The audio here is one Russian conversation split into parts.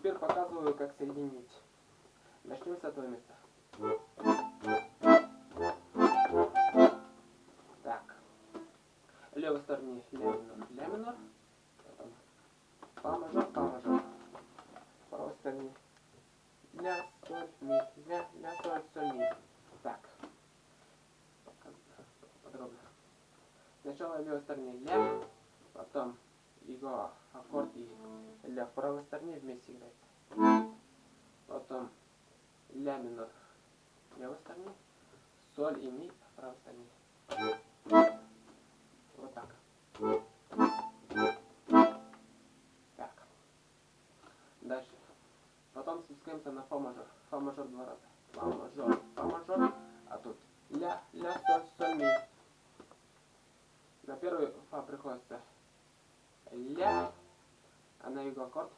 Теперь показываю, как соединить. Начнем с этого места. Так. В левой стороне ля минор, потом фа мажор, в правой стороне ля, соль, ми, ля, соль, ми. Так. Подробно. Сначала в левой стороне ля, потом его аккорд и ля в правой стороне вместе играет. Потом ля минор в левой стороне, соль и ми в правой стороне. Вот так. Так. Дальше. Потом спускаемся на фа мажор. Фа мажор два раза. Фа мажор. А тут ля, соль, ми. На первый фа приходится ля, а на его аккорд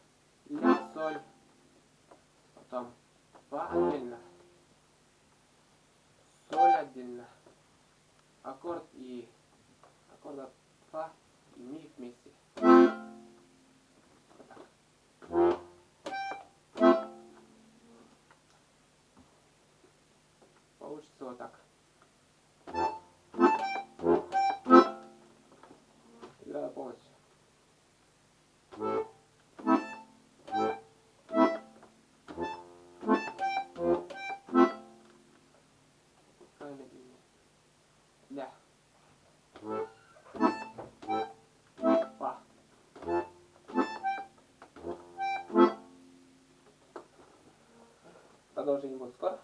ля, соль. Потом фа отдельно, соль отдельно, аккорд и аккорд от фа и ми вместе. Вот так. Получится вот так. Играю полностью. Ля. Фа. Продолжение будет скоро.